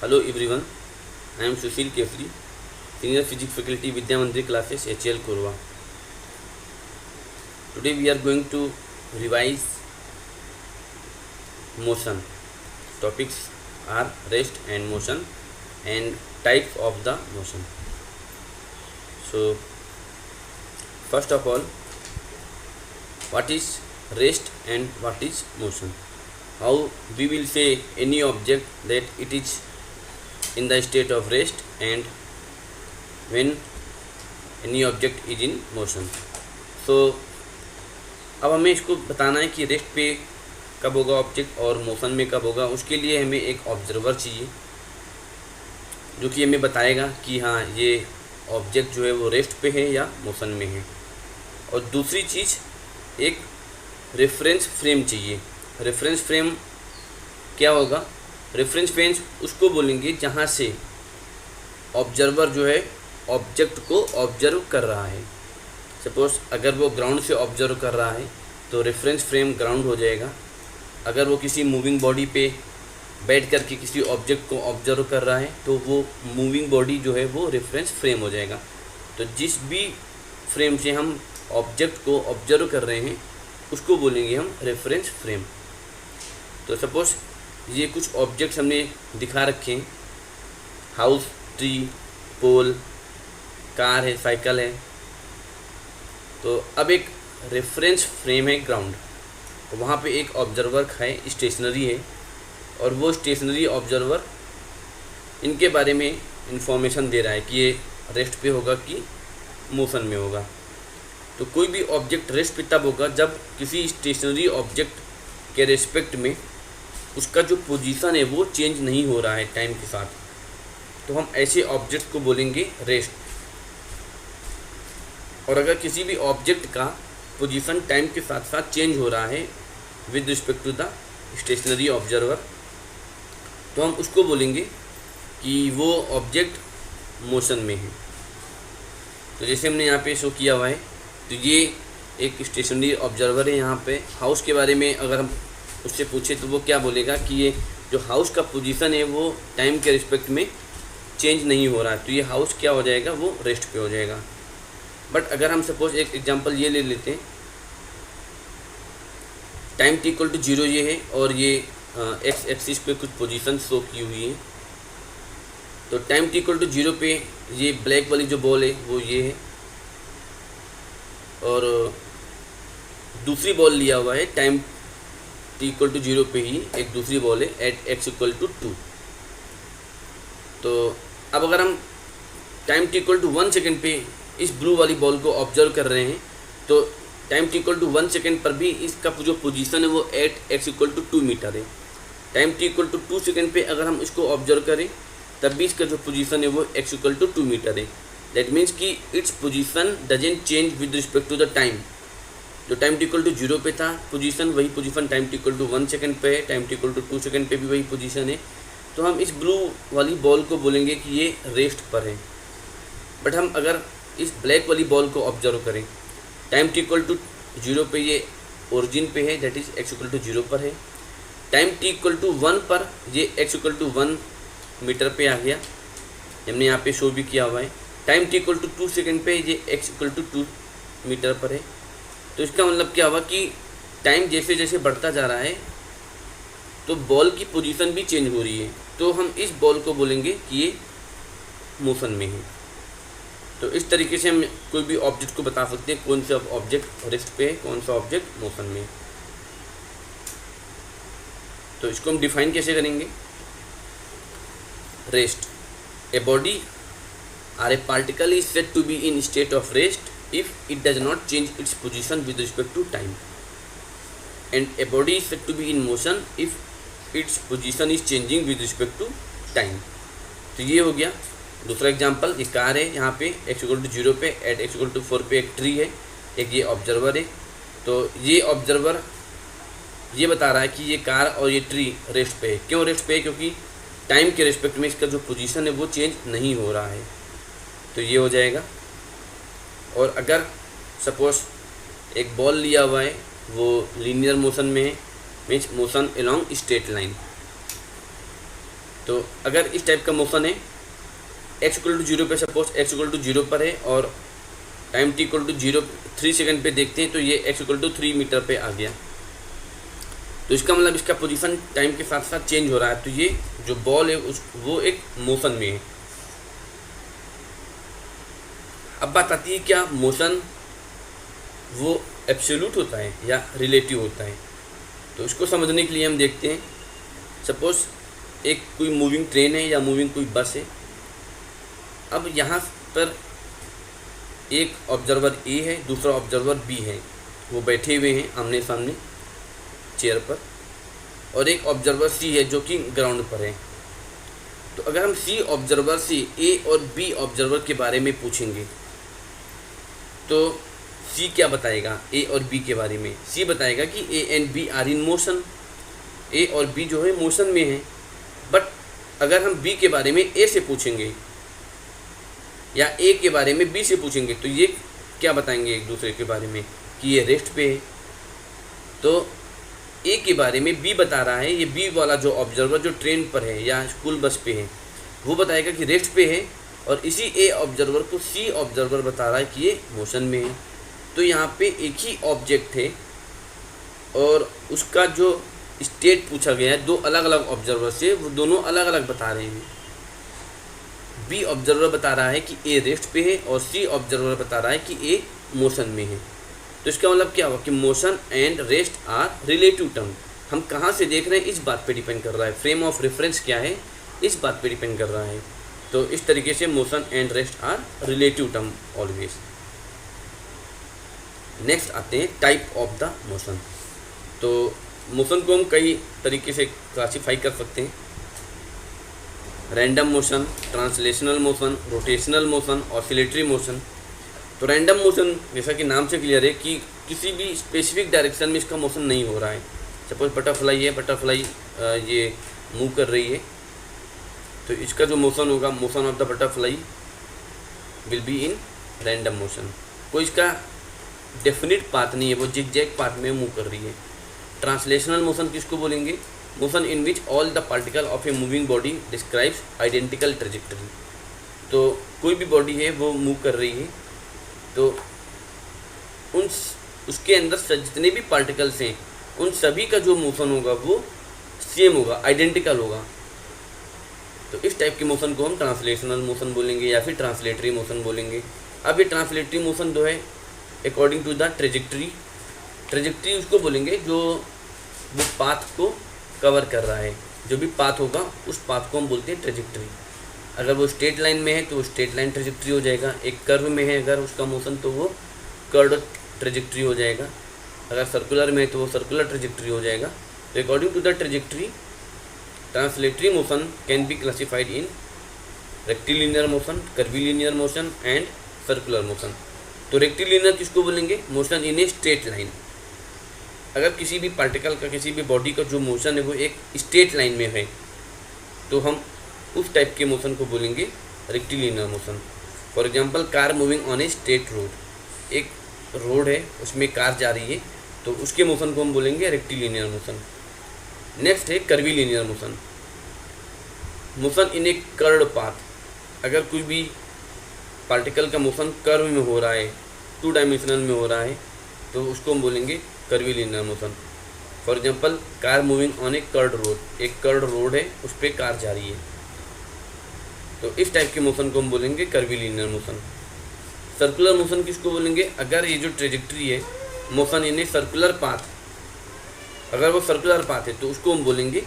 Hello everyone, I am Sushil Kefri, Senior Physics Faculty Vidya Mandiri classes HL Korwa. Today we are going to revise motion. Topics are rest and motion and types of the motion. So first of all, what is rest and what is motion? How we will say any object that it is in the state of rest and when any object is in motion. So अब हमें इसको बताना है कि rest पे कब होगा object और मोशन में कब होगा। उसके लिए हमें एक ऑब्जर्वर चाहिए जो कि हमें बताएगा कि हाँ ये ऑब्जेक्ट जो है वो रेस्ट पे है या मोशन में है। और दूसरी चीज़ एक रेफरेंस फ्रेम चाहिए। रेफरेंस फ्रेम क्या होगा? रेफरेंस फ्रेम उसको बोलेंगे जहाँ से ऑब्जर्वर जो है ऑब्जेक्ट को ऑब्जर्व कर रहा है। सपोज अगर वो ग्राउंड से ऑब्जर्व कर रहा है तो रेफरेंस फ्रेम ग्राउंड हो जाएगा। अगर वो किसी मूविंग बॉडी पे बैठ कर के किसी ऑब्जेक्ट को ऑब्जर्व कर रहा है तो वो मूविंग बॉडी जो है वो रेफरेंस फ्रेम हो जाएगा। तो जिस भी फ्रेम से हम ऑब्जेक्ट को ऑब्जर्व कर रहे हैं उसको बोलेंगे हम रेफरेंस फ्रेम। तो सपोज ये कुछ ऑब्जेक्ट्स हमने दिखा रखे हैं, हाउस, ट्री, पोल, कार है, साइकिल है। तो अब एक रेफरेंस फ्रेम है ग्राउंड, वहाँ पे एक ऑब्जर्वर है, स्टेशनरी है, और वो स्टेशनरी ऑब्जर्वर इनके बारे में इंफॉर्मेशन दे रहा है कि ये रेस्ट पे होगा कि मोशन में होगा। तो कोई भी ऑब्जेक्ट रेस्ट पे तब होगा जब किसी स्टेशनरी ऑब्जेक्ट के रेस्पेक्ट में उसका जो पोजीशन है वो चेंज नहीं हो रहा है टाइम के साथ। तो हम ऐसे ऑब्जेक्ट को बोलेंगे रेस्ट। और अगर किसी भी ऑब्जेक्ट का पोजीशन टाइम के साथ साथ चेंज हो रहा है with respect to the stationary observer तो हम उसको बोलेंगे कि वो ऑब्जेक्ट मोशन में है। तो जैसे हमने यहाँ पे शो किया हुआ है, तो ये एक स्टेशनरी ऑब्जर्वर है। यहाँ पे हाउस के बारे में अगर हम उससे पूछे तो वो क्या बोलेगा कि ये जो हाउस का पोजीशन है वो टाइम के रिस्पेक्ट में चेंज नहीं हो रहा है, तो ये हाउस क्या हो जाएगा, वो रेस्ट पे हो जाएगा। बट अगर हम सपोज एक एग्जांपल ये ले लेते हैं, टाइम t इक्वल टू 0 ये है और ये एक्स एक्सिस पे कुछ पोजीशन शो की हुई है। तो टाइम t इक्वल टू 0 पे ये ब्लैक वाली जो बॉल है वो ये है, और दूसरी बॉल लिया हुआ है टाइम t इक्वल टू 0 पे ही एक दूसरी बॉल है एट x इक्वल टू 2। तो अब अगर हम time t equal to 1 second पे इस ब्लू वाली बॉल को ऑब्जर्व कर रहे हैं तो time t equal to 1 second पर भी इसका जो पोजीशन है वो at x equal to 2 metre है। Time t equal to 2 second पे अगर हम इसको ऑब्जर्व करें तब भी इसका जो पोजीशन है वो x इक्वल टू 2 मीटर है। दैट मीन्स कि its position doesn't change with respect to the time. जो टाइम t इक्वल टू 0 पे था पोजीशन, वही position time t equal to 1 second पे है, time t equal to 2 second पे भी वही पोजीशन है। तो हम इस ब्लू वाली बॉल को बोलेंगे कि ये रेस्ट पर है। बट हम अगर इस ब्लैक वाली बॉल को ऑब्जर्व करें, टाइम t इक्वल टू 0 पे ये ओरिजिन पे है, that is x equal to 0 पर है। टाइम t इक्वल टू 1 पर ये x इक्वल टू 1 मीटर पे आ गया, हमने यहाँ पे शो भी किया हुआ है। Time t equal to 2 second पे ये x इक्वल टू 2 मीटर पर है। तो इसका मतलब क्या हुआ कि टाइम जैसे जैसे बढ़ता जा रहा है तो बॉल की पोजीशन भी चेंज हो रही है। तो हम इस बॉल को बोलेंगे कि ये मोशन में है। तो इस तरीके से हम कोई भी ऑब्जेक्ट को बता सकते हैं कौन सा ऑब्जेक्ट रेस्ट पे है, कौन सा ऑब्जेक्ट मोशन में है। तो इसको हम डिफाइन कैसे करेंगे? Rest, a body or a particle is said to be in state of rest if it does not change its position with respect to time, and a body is said to be in motion if its position is changing with respect to time. तो ये हो गया दूसरा example. ये car है, यहाँ पे x equal to 0 पे एट x इक्वल टू 4 पे एक ट्री है, एक ये ऑब्जर्वर है। तो ये ऑब्जर्वर ये बता रहा है कि ये कार और ये ट्री रेस्ट पे है। क्यों रेस्ट पे है? क्योंकि टाइम के रिस्पेक्ट में इसका जो पोजीशन है वो चेंज नहीं हो रहा है। तो ये हो जाएगा। और अगर सपोज एक बॉल लिया हुआ है वो लीनियर मोशन में है, means motion along straight line, तो अगर इस टाइप का मोशन है, x इक्वल टू 0 पे, सपोज x इक्वल टू 0 पर है और time t equal to 3 second पे देखते हैं तो ये x इक्वल टू 3 मीटर पे आ गया। तो इसका मतलब इसका पोजीशन टाइम के साथ साथ चेंज हो रहा है। तो ये जो बॉल है वो एक मोशन में है। अब बात आती है क्या मोशन वो एब्सोल्यूट होता है या रिलेटिव होता है। तो इसको समझने के लिए हम देखते हैं, सपोज एक कोई मूविंग ट्रेन है या मूविंग कोई बस है। अब यहाँ पर एक ऑब्जर्वर ए है, दूसरा ऑब्जर्वर बी है, वो बैठे हुए हैं आमने सामने चेयर पर, और एक ऑब्जर्वर सी है जो कि ग्राउंड पर है। तो अगर हम सी ऑब्जर्वर से ए और बी ऑब्जर्वर के बारे में पूछेंगे तो सी क्या बताएगा ए और बी के बारे में? सी बताएगा कि A and B are in motion. A और बी जो है मोशन में है। बट अगर हम बी के बारे में ए से पूछेंगे या ए के बारे में बी से पूछेंगे तो ये क्या बताएंगे एक दूसरे के बारे में कि ये रेस्ट पे है। तो ए के बारे में बी बता रहा है, ये बी वाला जो ऑब्जर्वर जो ट्रेन पर है या स्कूल बस पे है वो बताएगा कि रेस्ट पे है, और इसी ए ऑब्जर्वर को सी ऑब्जर्वर बता रहा है कि ये मोशन में है। तो यहाँ पे एक ही ऑब्जेक्ट है और उसका जो स्टेट पूछा गया है दो अलग अलग ऑब्जर्वर से, वो दोनों अलग अलग बता रहे हैं। बी ऑब्जर्वर बता रहा है कि ए रेस्ट पे है और सी ऑब्जर्वर बता रहा है कि ए मोशन में है। तो इसका मतलब क्या हुआ कि motion and rest are relative term. हम कहाँ से देख रहे हैं इस बात पे डिपेंड कर रहा है, फ्रेम ऑफ रेफरेंस क्या है इस बात पे डिपेंड कर रहा है। तो इस तरीके से motion and rest are relative term always. Next आते हैं टाइप ऑफ द मोशन। तो मोशन को हम कई तरीके से क्लासीफाई कर सकते हैं, random motion, translational motion, rotational motion, oscillatory motion. तो रैंडम मोशन जैसा कि नाम से क्लियर है कि किसी भी स्पेसिफिक डायरेक्शन में इसका मोशन नहीं हो रहा है। सपोज बटरफ्लाई है, बटरफ्लाई ये मूव कर रही है तो इसका जो मोशन होगा, motion of the butterfly will be in random motion. कोई इसका डेफिनिट पाथ नहीं है, वो जिगजैग पाथ में मूव कर रही है। ट्रांसलेशनल मोशन किसको बोलेंगे? Motion in which all the particle of a moving body describes identical trajectory. तो कोई भी बॉडी है वो मूव कर रही है तो उसके अंदर जितने भी पार्टिकल्स हैं उन सभी का जो मोशन होगा वो सेम होगा, आइडेंटिकल होगा। तो इस टाइप के मोशन को हम ट्रांसलेशनल मोशन बोलेंगे या फिर ट्रांसलेटरी मोशन बोलेंगे। अब ये ट्रांसलेटरी मोशन जो है according to the trajectory, trajectory उसको बोलेंगे जो वो पाथ को कवर कर रहा है। जो भी पाथ होगा उस पाथ को हम बोलते हैं ट्रेजेक्टरी। अगर वो स्ट्रेट लाइन में है तो वो स्ट्रेट लाइन ट्रेजेक्टरी हो जाएगा। एक कर्व में है अगर उसका मोशन तो वो कर्व ट्रेजेक्टरी हो जाएगा। अगर सर्कुलर में है तो वो सर्कुलर ट्रेजेक्टरी हो जाएगा। तो according to the trajectory translatory motion can be classified in rectilinear motion, curvilinear motion and circular motion. तो रेक्टिलिनियर किसको बोलेंगे? Motion in a straight line. अगर किसी भी पार्टिकल का, किसी भी बॉडी का जो मोशन है वो एक स्ट्रेट लाइन में है तो हम उस टाइप के मोशन को बोलेंगे rectilinear motion. For example car moving on a straight road. एक रोड है उसमें कार जा रही है तो उसके मोशन को हम बोलेंगे रेक्टिलिनियर मोशन। नेक्स्ट है curvilinear motion, motion in A curved path. अगर कोई भी पार्टिकल का मोशन कर्व में हो रहा है, 2 डायमेंशनल में हो रहा है तो उसको हम बोलेंगे curvilinear motion. For example car moving on A curved road. एक कर्व्ड रोड है उस पर कार जा रही है तो इस टाइप के मोशन को हम बोलेंगे कर्विलिनियर मोशन। सर्कुलर मोशन किसको बोलेंगे? अगर ये जो ट्रेजेक्टरी है motion in a circular path, अगर वो सर्कुलर पाथ है तो उसको हम बोलेंगे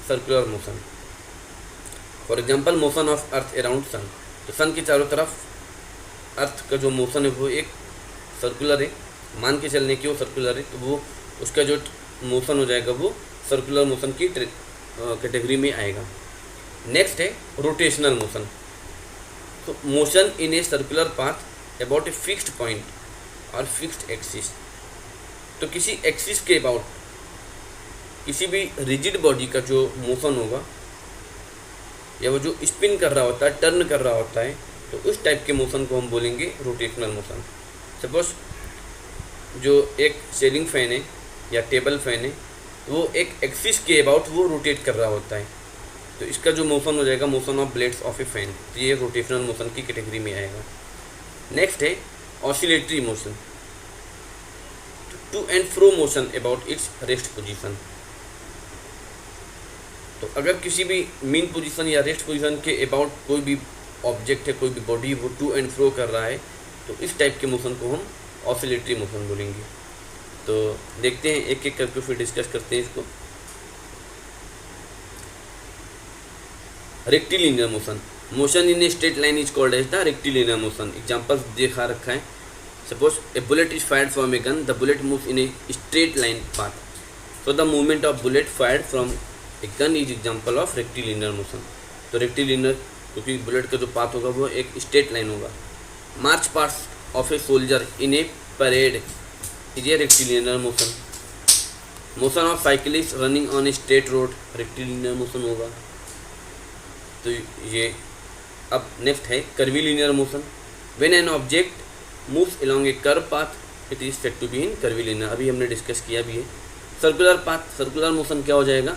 circular motion. For example motion of earth around sun. तो सन के चारों तरफ अर्थ का जो मोशन है वो एक सर्कुलर है, मान के चलने की वो सर्कुलर है तो वो उसका जो मोशन हो जाएगा वो सर्कुलर मोशन की कैटेगरी में आएगा। नेक्स्ट है रोटेशनल मोशन। तो motion in a circular path about a fixed point और फिक्स्ड एक्सिस। तो किसी एक्सिस के अबाउट किसी भी रिजिड बॉडी का जो मोशन होगा या वो जो स्पिन कर रहा होता है, टर्न कर रहा होता है, तो उस टाइप के मोशन को हम बोलेंगे रोटेशनल मोशन। सपोज जो एक सीलिंग फैन है या टेबल फैन है वो एक एक्सिस के अबाउट वो रोटेट कर रहा होता है तो इसका जो मोशन हो जाएगा motion of blades of A fan, तो ये रोटेशनल मोशन की कैटेगरी में आएगा। नेक्स्ट है oscillatory motion, to and fro motion about its rest position. तो अगर किसी भी मीन पोजीशन या रेस्ट पोजीशन के अबाउट कोई भी ऑब्जेक्ट है, कोई भी बॉडी, वो टू एंड फ्रो कर रहा है, तो इस टाइप के मोशन को हम ऑसिलेटरी मोशन बोलेंगे। तो देखते हैं एक एक करके फिर डिस्कस करते हैं इसको। Rectilinear motion, motion in a straight line is called as the rectilinear motion. Examples देखा रखा है। Suppose a bullet is fired from a gun, the bullet moves in a straight line path, so the movement of bullet fired from a gun is example of rectilinear motion. तो rectilinear क्योंकि bullet का जो path होगा वो एक straight line होगा। March past of a soldier in A parade is a rectilinear motion. Motion of cyclist running on a straight road rectilinear motion होगा। तो ये अब नेक्स्ट है curvilinear motion, when an object moves along a curve path it is said to be in curvilinear. अभी हमने discuss किया भी है। सर्कुलर पाथ, सर्कुलर मोशन क्या हो जाएगा,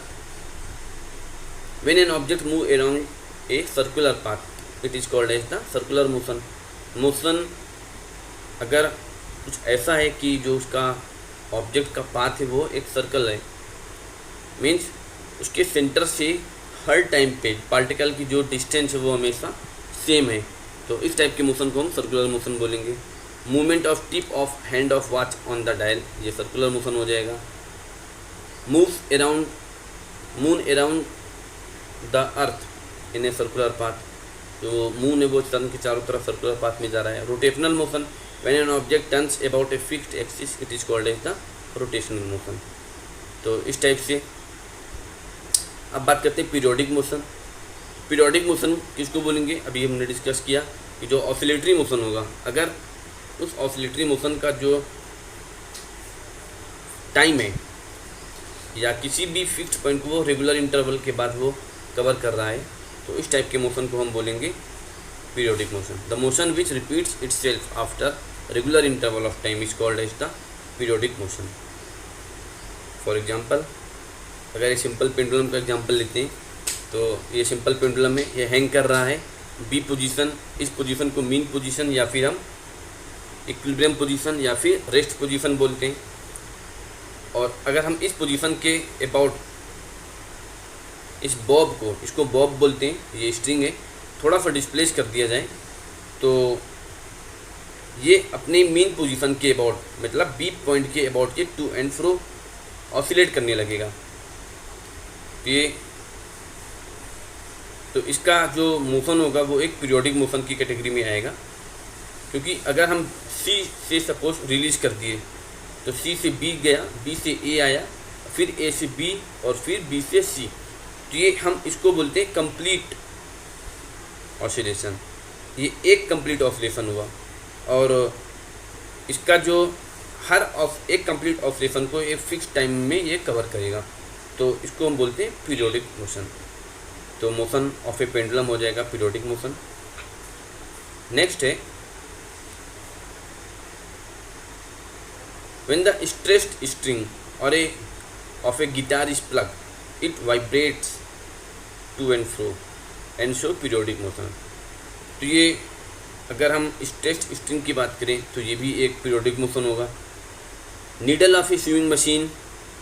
when an object move along a circular path it is called as the circular motion. Motion अगर कुछ ऐसा है कि जो उसका ऑब्जेक्ट का पाथ है वो एक सर्कल है, मीन्स उसके सेंटर से हर टाइम पे पार्टिकल की जो डिस्टेंस है वो हमेशा सेम है, तो इस टाइप के मोशन को हम सर्कुलर मोशन बोलेंगे। Movement of tip of hand of watch on the dial, ये सर्कुलर मोशन हो जाएगा। Moves around moon around the earth in a circular path, तो मून है वो सन के चारों तरफ सर्कुलर पाथ में जा रहा है। Rotational motion, when an object turns about a fixed axis it is called as the rotational motion. तो इस टाइप से अब बात करते हैं पीरियोडिक मोशन। पीरियोडिक मोशन किसको बोलेंगे, अभी हमने डिस्कस किया कि जो ऑसिलेटरी मोशन होगा, अगर उस ऑसिलेटरी मोशन का जो टाइम है या किसी भी फिक्स्ड पॉइंट को वो रेगुलर इंटरवल के बाद वो कवर कर रहा है, तो इस टाइप के मोशन को हम बोलेंगे periodic motion. The motion which repeats itself after regular interval of time is called as the periodic motion. For example अगर एक सिंपल पेंडुलम का एग्जांपल लेते हैं, तो ये सिंपल पेंडुलम है, ये हैंग कर रहा है बी पोजीशन, इस पोजीशन को मीन पोजीशन या फिर हम इक्विलिब्रियम पोजीशन या फिर रेस्ट पोजीशन बोलते हैं। और अगर हम इस पोजीशन के अबाउट इस बॉब को, इसको बॉब बोलते हैं, ये स्ट्रिंग है, थोड़ा सा डिस्प्लेस कर दिया जाए तो ये अपने मीन पोजीशन के अबाउट, मतलब बी पॉइंट के अबाउट ये टू एंड फ्रो ऑसिलेट करने लगेगा। तो इसका जो मोशन होगा वो एक पीरियोडिक मोशन की कैटेगरी में आएगा, क्योंकि अगर हम सी से सपोज रिलीज कर दिए तो सी से बी गया, बी से ए आया, फिर ए से बी और फिर बी से सी, तो ये हम इसको बोलते हैं कंप्लीट ऑसिलेशन। ये एक कंप्लीट ऑसिलेशन हुआ और इसका जो एक कंप्लीट ऑसिलेशन को एक फिक्स टाइम में ये कवर करेगा, तो इसको हम बोलते हैं पीरियोडिक मोशन। तो मोशन ऑफ ए पेंडुलम हो जाएगा पीरियोडिक मोशन। नेक्स्ट है व्हेन द स्ट्रेस्ड स्ट्रिंग और of a guitar is plug it vibrates to and fro and show periodic motion. तो ये अगर हम स्ट्रेस्ड स्ट्रिंग की बात करें तो ये भी एक पीरियोडिक मोशन होगा। Needle of A swing machine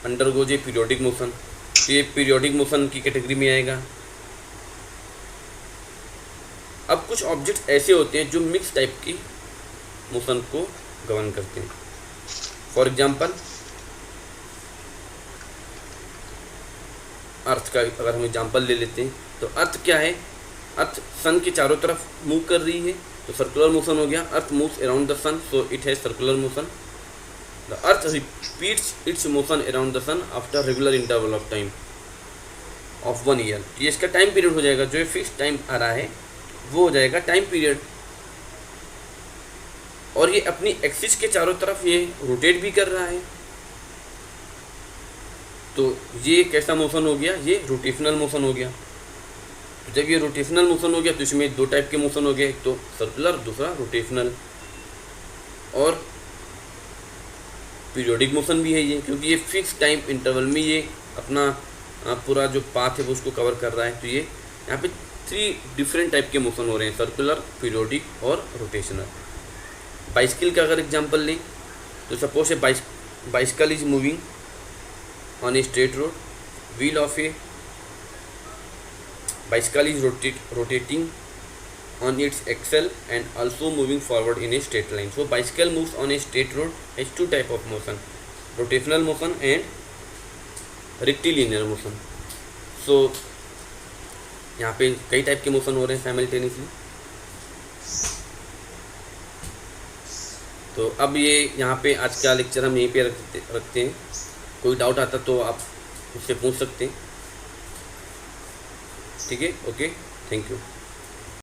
undergoes A periodic motion, तो ये पीरियोडिक मोशन की कैटेगरी में आएगा। अब कुछ ऑब्जेक्ट्स ऐसे होते हैं जो मिक्स टाइप की मोशन को गवर्न करते हैं। फॉर एग्जांपल अर्थ का अगर हम एग्जांपल ले लेते हैं, तो अर्थ क्या है, अर्थ सन के चारों तरफ मूव कर रही है, तो सर्कुलर मोशन हो गया। Earth moves around the sun, so it has circular motion. The earth repeats its motion around the sun after regular interval of time of 1 year. ये इसका टाइम पीरियड हो जाएगा, जो फिक्स टाइम आ रहा है वो हो जाएगा टाइम पीरियड। और ये अपनी एक्सिस के चारों तरफ ये रोटेट भी कर रहा है, तो ये कैसा मोशन हो गया, ये रोटेशनल मोशन हो गया। तो जब ये रोटेशनल मोशन हो गया तो इसमें दो टाइप के मोशन हो गए, एक तो सर्कुलर, दूसरा रोटेशनल। और पीरियोडिक मोशन भी है ये, क्योंकि ये फिक्स टाइम इंटरवल में ये अपना पूरा जो पाथ है वो उसको कवर कर रहा है। तो ये यहाँ पे 3 डिफरेंट टाइप के मोशन हो रहे हैं, सर्कुलर, पीरियोडिक और रोटेशनल। बाइसिकल का अगर एग्जांपल लें तो suppose A bicycle is moving on a straight road, wheel of A bicycle is rotating on its axle and also moving forward in a straight line. So bicycle moves on a straight road, has 2 type of motion, rotational motion and rectilinear motion. So यहाँ पे कई type के motion हो रहे हैं simultaneously. तो अब ये यहाँ पे आज का लेक्चर हम यहीं पे रखते हैं। कोई डाउट आता तो आप मुझसे पूछ सकते हैं। ठीक है, ओके, थैंक यू।